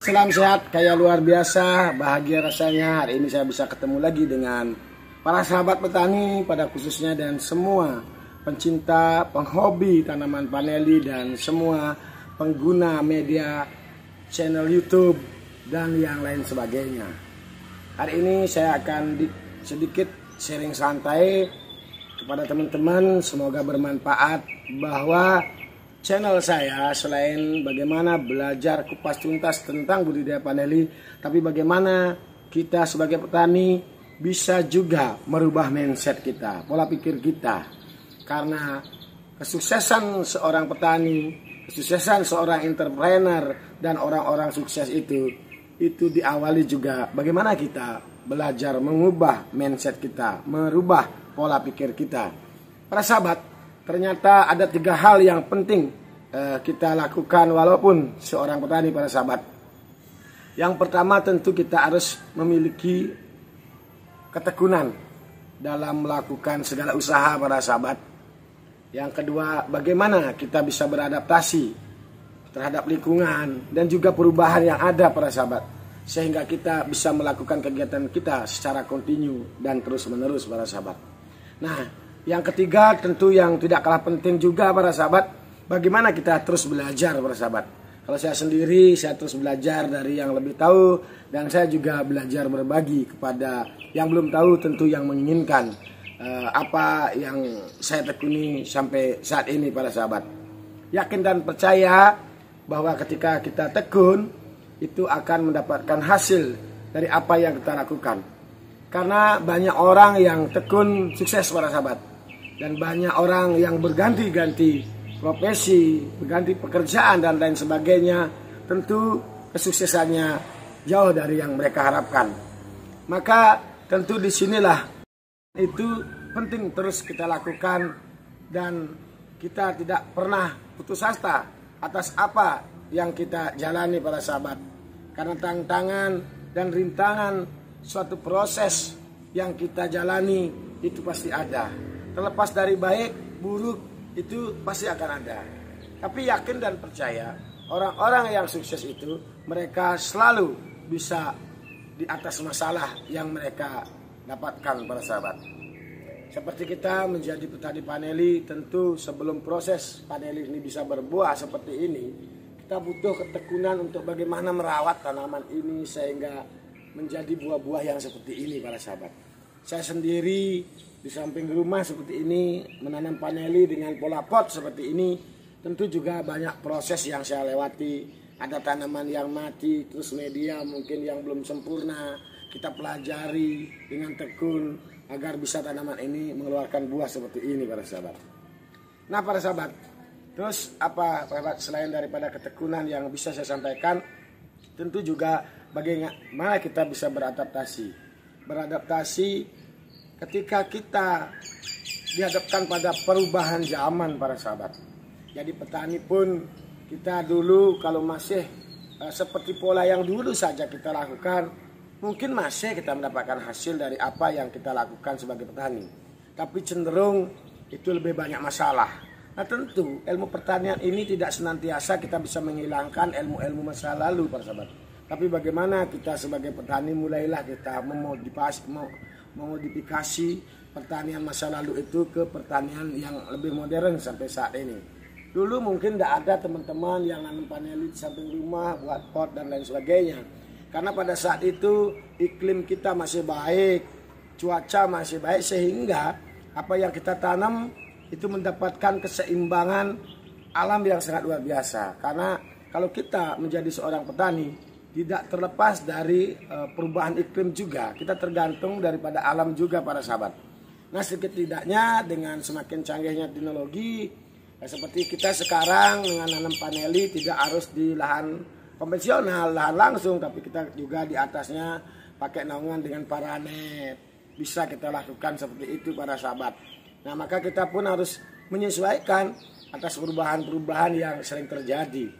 Salam sehat, kayak luar biasa, bahagia rasanya hari ini saya bisa ketemu lagi dengan para sahabat petani pada khususnya dan semua pencinta, penghobi tanaman paneli dan semua pengguna media channel YouTube dan yang lain sebagainya. Hari ini saya akan sedikit sharing santai kepada teman-teman, semoga bermanfaat bahwa channel saya selain bagaimana belajar kupas tuntas tentang budidaya paneli, tapi bagaimana kita sebagai petani bisa juga merubah mindset kita, pola pikir kita. Karena kesuksesan seorang petani, kesuksesan seorang entrepreneur dan orang-orang sukses itu diawali juga bagaimana kita belajar mengubah mindset kita, merubah pola pikir kita. Para sahabat, ternyata ada 3 hal yang penting kita lakukan walaupun seorang petani, para sahabat. Yang pertama tentu kita harus memiliki ketekunan dalam melakukan segala usaha, para sahabat. Yang kedua, bagaimana kita bisa beradaptasi terhadap lingkungan dan juga perubahan yang ada, para sahabat, sehingga kita bisa melakukan kegiatan kita secara kontinu dan terus menerus, para sahabat. Nah, yang ketiga tentu yang tidak kalah penting juga, para sahabat, bagaimana kita terus belajar, para sahabat. Kalau saya sendiri, saya terus belajar dari yang lebih tahu, dan saya juga belajar berbagi kepada yang belum tahu, tentu yang menginginkan apa yang saya tekuni sampai saat ini, para sahabat. Yakin dan percaya bahwa ketika kita tekun, itu akan mendapatkan hasil dari apa yang kita lakukan. Karena banyak orang yang tekun sukses, para sahabat. Dan banyak orang yang berganti-ganti profesi, berganti pekerjaan dan lain sebagainya. Tentu kesuksesannya jauh dari yang mereka harapkan. Maka tentu disinilah itu penting terus kita lakukan. Dan kita tidak pernah putus asa atas apa yang kita jalani, para sahabat. Karena tantangan dan rintangan suatu proses yang kita jalani itu pasti ada. Terlepas dari baik, buruk, itu pasti akan ada. Tapi yakin dan percaya, orang-orang yang sukses itu, mereka selalu bisa di atas masalah yang mereka dapatkan, para sahabat. Seperti kita menjadi petani paneli, tentu sebelum proses paneli ini bisa berbuah seperti ini, kita butuh ketekunan untuk bagaimana merawat tanaman ini sehingga menjadi buah-buah yang seperti ini, para sahabat. Saya sendiri di samping rumah seperti ini, menanam paneli dengan pola pot seperti ini, tentu juga banyak proses yang saya lewati. Ada tanaman yang mati, terus media mungkin yang belum sempurna, kita pelajari dengan tekun agar bisa tanaman ini mengeluarkan buah seperti ini, para sahabat. Nah, para sahabat, terus apa, para sahabat, selain daripada ketekunan yang bisa saya sampaikan, tentu juga bagaimana kita bisa beradaptasi ketika kita dihadapkan pada perubahan zaman, para sahabat. Jadi petani pun kita dulu kalau masih seperti pola yang dulu saja kita lakukan, mungkin masih kita mendapatkan hasil dari apa yang kita lakukan sebagai petani. Tapi cenderung itu lebih banyak masalah. Nah, tentu ilmu pertanian ini tidak senantiasa kita bisa menghilangkan ilmu-ilmu masa lalu, para sahabat. Tapi bagaimana kita sebagai petani mulailah kita memodifikasi pertanian masa lalu itu ke pertanian yang lebih modern sampai saat ini. Dulu mungkin tidak ada teman-teman yang nanam paneli di samping rumah, buat pot dan lain sebagainya. Karena pada saat itu iklim kita masih baik, cuaca masih baik, sehingga apa yang kita tanam itu mendapatkan keseimbangan alam yang sangat luar biasa. Karena kalau kita menjadi seorang petani, tidak terlepas dari perubahan iklim juga. Kita tergantung daripada alam juga, para sahabat. Nah, sedikit tidaknya dengan semakin canggihnya teknologi, seperti kita sekarang dengan nanam paneli tidak harus di lahan konvensional, lahan langsung, tapi kita juga di atasnya pakai naungan dengan paranet. Bisa kita lakukan seperti itu, para sahabat. Nah, maka kita pun harus menyesuaikan atas perubahan-perubahan yang sering terjadi.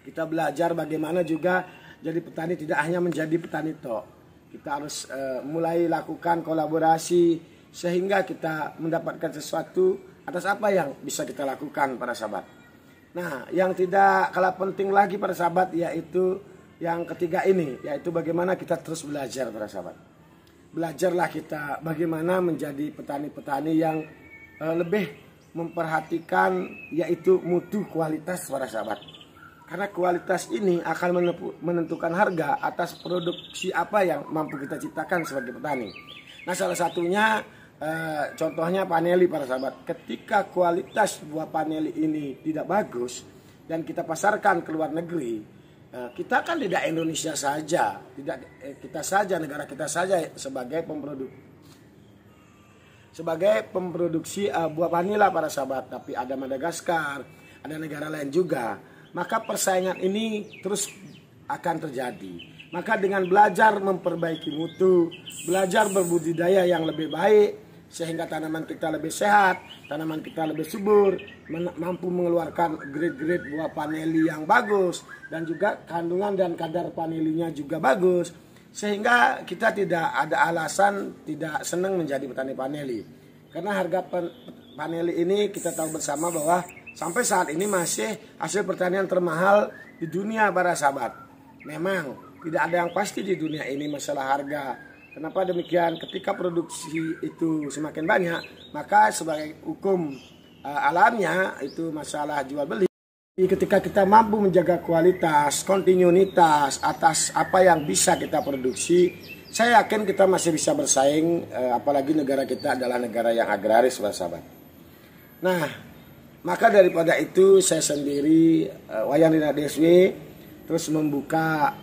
Kita belajar bagaimana juga jadi petani tidak hanya menjadi petani toh. Kita harus mulai lakukan kolaborasi sehingga kita mendapatkan sesuatu atas apa yang bisa kita lakukan, para sahabat. Nah, yang tidak kalah penting lagi, para sahabat, yaitu yang ketiga ini, yaitu bagaimana kita terus belajar para sahabat. Belajarlah kita bagaimana menjadi petani-petani yang lebih memperhatikan yaitu mutu kualitas para sahabat. Karena kualitas ini akan menentukan harga atas produksi apa yang mampu kita ciptakan sebagai petani. Nah, salah satunya contohnya paneli para sahabat. Ketika kualitas buah paneli ini tidak bagus dan kita pasarkan ke luar negeri, kita kan tidak Indonesia saja, tidak kita saja, negara kita saja sebagai pemproduksi buah vanila para sahabat, tapi ada Madagaskar, ada negara lain juga. Maka persaingan ini terus akan terjadi. Maka dengan belajar memperbaiki mutu, belajar berbudidaya yang lebih baik, sehingga tanaman kita lebih sehat, tanaman kita lebih subur, mampu mengeluarkan grade-grade buah paneli yang bagus, dan juga kandungan dan kadar panelinya juga bagus, sehingga kita tidak ada alasan tidak senang menjadi petani paneli. Karena harga paneli ini kita tahu bersama bahwa sampai saat ini masih hasil pertanian termahal di dunia para sahabat. Memang tidak ada yang pasti di dunia ini masalah harga. Kenapa demikian? Ketika produksi itu semakin banyak, maka sebagai hukum alamnya itu masalah jual beli. Ketika kita mampu menjaga kualitas, kontinuitas atas apa yang bisa kita produksi, saya yakin kita masih bisa bersaing, apalagi negara kita adalah negara yang agraris para sahabat. Nah, maka daripada itu saya sendiri Wayan Rina DSW terus membuka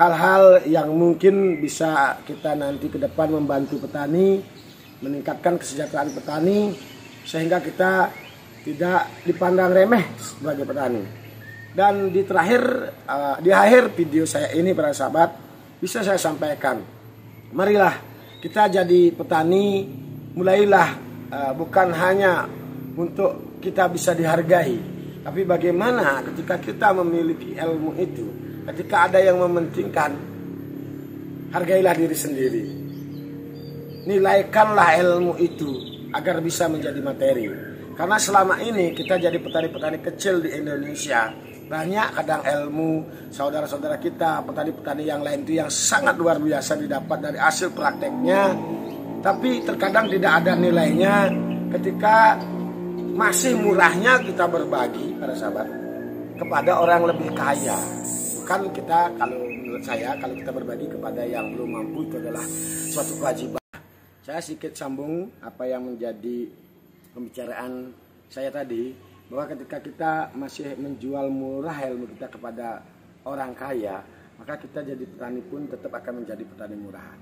hal-hal yang mungkin bisa kita nanti ke depan membantu petani, meningkatkan kesejahteraan petani sehingga kita tidak dipandang remeh sebagai petani. Dan di akhir video saya ini para sahabat bisa saya sampaikan, marilah kita jadi petani, mulailah bukan hanya untuk kita bisa dihargai, tapi bagaimana ketika kita memiliki ilmu itu, ketika ada yang mementingkan, hargailah diri sendiri, nilaikanlah ilmu itu agar bisa menjadi materi. Karena selama ini kita jadi petani-petani kecil di Indonesia, banyak kadang ilmu saudara-saudara kita, petani-petani yang lain itu yang sangat luar biasa didapat dari hasil prakteknya, tapi terkadang tidak ada nilainya ketika masih murahnya kita berbagi para sahabat kepada orang lebih kaya. Bukan kita, kalau menurut saya, kalau kita berbagi kepada yang belum mampu itu adalah suatu kewajiban. Saya sedikit sambung apa yang menjadi pembicaraan saya tadi, bahwa ketika kita masih menjual murah ilmu kita kepada orang kaya, maka kita jadi petani pun tetap akan menjadi petani murahan.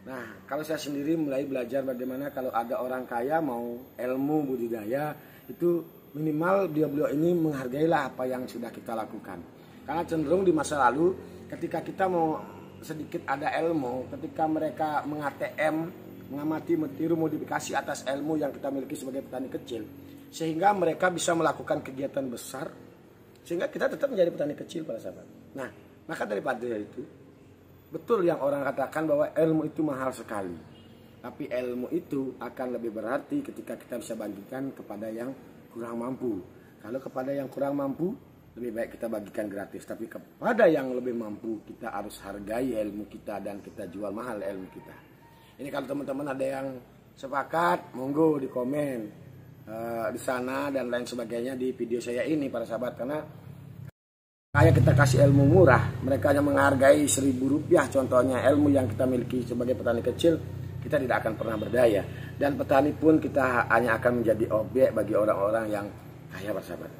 Nah, kalau saya sendiri mulai belajar bagaimana kalau ada orang kaya mau ilmu budidaya, itu minimal beliau ini menghargailah apa yang sudah kita lakukan. Karena cenderung di masa lalu ketika kita mau sedikit ada ilmu, ketika mereka mengamati, meniru, modifikasi atas ilmu yang kita miliki sebagai petani kecil, sehingga mereka bisa melakukan kegiatan besar, sehingga kita tetap menjadi petani kecil para sahabat. Nah, maka daripada itu, betul yang orang katakan bahwa ilmu itu mahal sekali. Tapi ilmu itu akan lebih berarti ketika kita bisa bagikan kepada yang kurang mampu. Kalau kepada yang kurang mampu, lebih baik kita bagikan gratis. Tapi kepada yang lebih mampu, kita harus hargai ilmu kita dan kita jual mahal ilmu kita. Ini kalau teman-teman ada yang sepakat, monggo di komen di sana dan lain sebagainya di video saya ini para sahabat. Karena kayak kita kasih ilmu murah, mereka hanya menghargai Rp1.000 contohnya ilmu yang kita miliki sebagai petani kecil, kita tidak akan pernah berdaya. Dan petani pun kita hanya akan menjadi objek bagi orang-orang yang kaya para sahabat.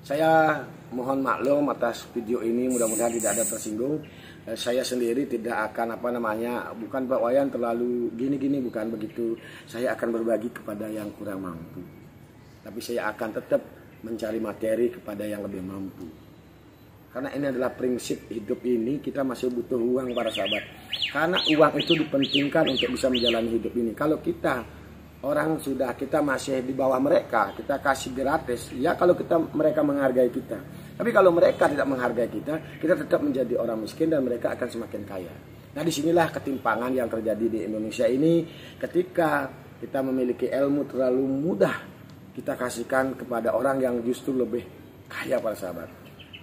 Saya mohon maklum atas video ini, mudah-mudahan tidak ada tersinggung. Saya sendiri tidak akan bukan Pak Wayan terlalu gini-gini, bukan begitu. Saya akan berbagi kepada yang kurang mampu. Tapi saya akan tetap mencari materi kepada yang lebih mampu. Karena ini adalah prinsip hidup ini, kita masih butuh uang para sahabat. Karena uang itu dipentingkan untuk bisa menjalani hidup ini. Kalau kita masih di bawah mereka, kita kasih gratis, ya kalau mereka menghargai kita. Tapi kalau mereka tidak menghargai kita, kita tetap menjadi orang miskin dan mereka akan semakin kaya. Nah, disinilah ketimpangan yang terjadi di Indonesia ini, ketika kita memiliki ilmu terlalu mudah kita kasihkan kepada orang yang justru lebih kaya para sahabat.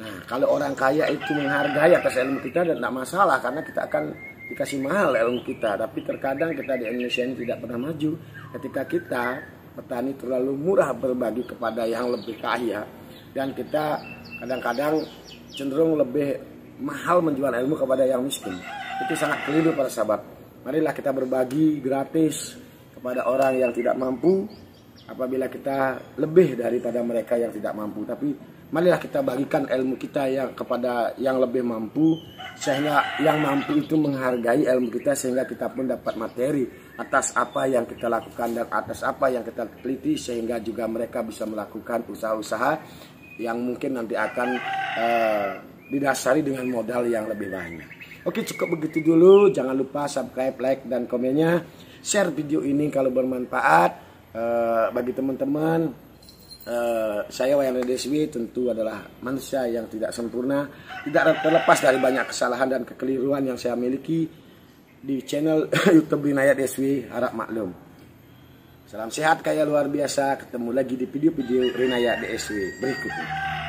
Nah, kalau orang kaya itu menghargai atas ilmu kita dan tidak masalah, karena kita akan dikasih mahal ilmu kita. Tapi terkadang kita di Indonesia ini tidak pernah maju ketika kita petani terlalu murah berbagi kepada yang lebih kaya, dan kita kadang-kadang cenderung lebih mahal menjual ilmu kepada yang miskin. Itu sangat keliru para sahabat. Marilah kita berbagi gratis kepada orang yang tidak mampu, apabila kita lebih daripada mereka yang tidak mampu. Tapi marilah kita bagikan ilmu kita yang kepada yang lebih mampu, sehingga yang mampu itu menghargai ilmu kita, sehingga kita pun dapat materi atas apa yang kita lakukan dan atas apa yang kita teliti, sehingga juga mereka bisa melakukan usaha-usaha yang mungkin nanti akan didasari dengan modal yang lebih banyak. Oke, cukup begitu dulu. Jangan lupa subscribe, like, dan komennya. Share video ini kalau bermanfaat bagi teman-teman. Saya Wayan Deswi tentu adalah manusia yang tidak sempurna, tidak terlepas dari banyak kesalahan dan kekeliruan yang saya miliki di channel YouTube Rinaya Deswi. Harap maklum. Salam sehat kaya luar biasa. Ketemu lagi di video-video Rinaya Deswi berikutnya.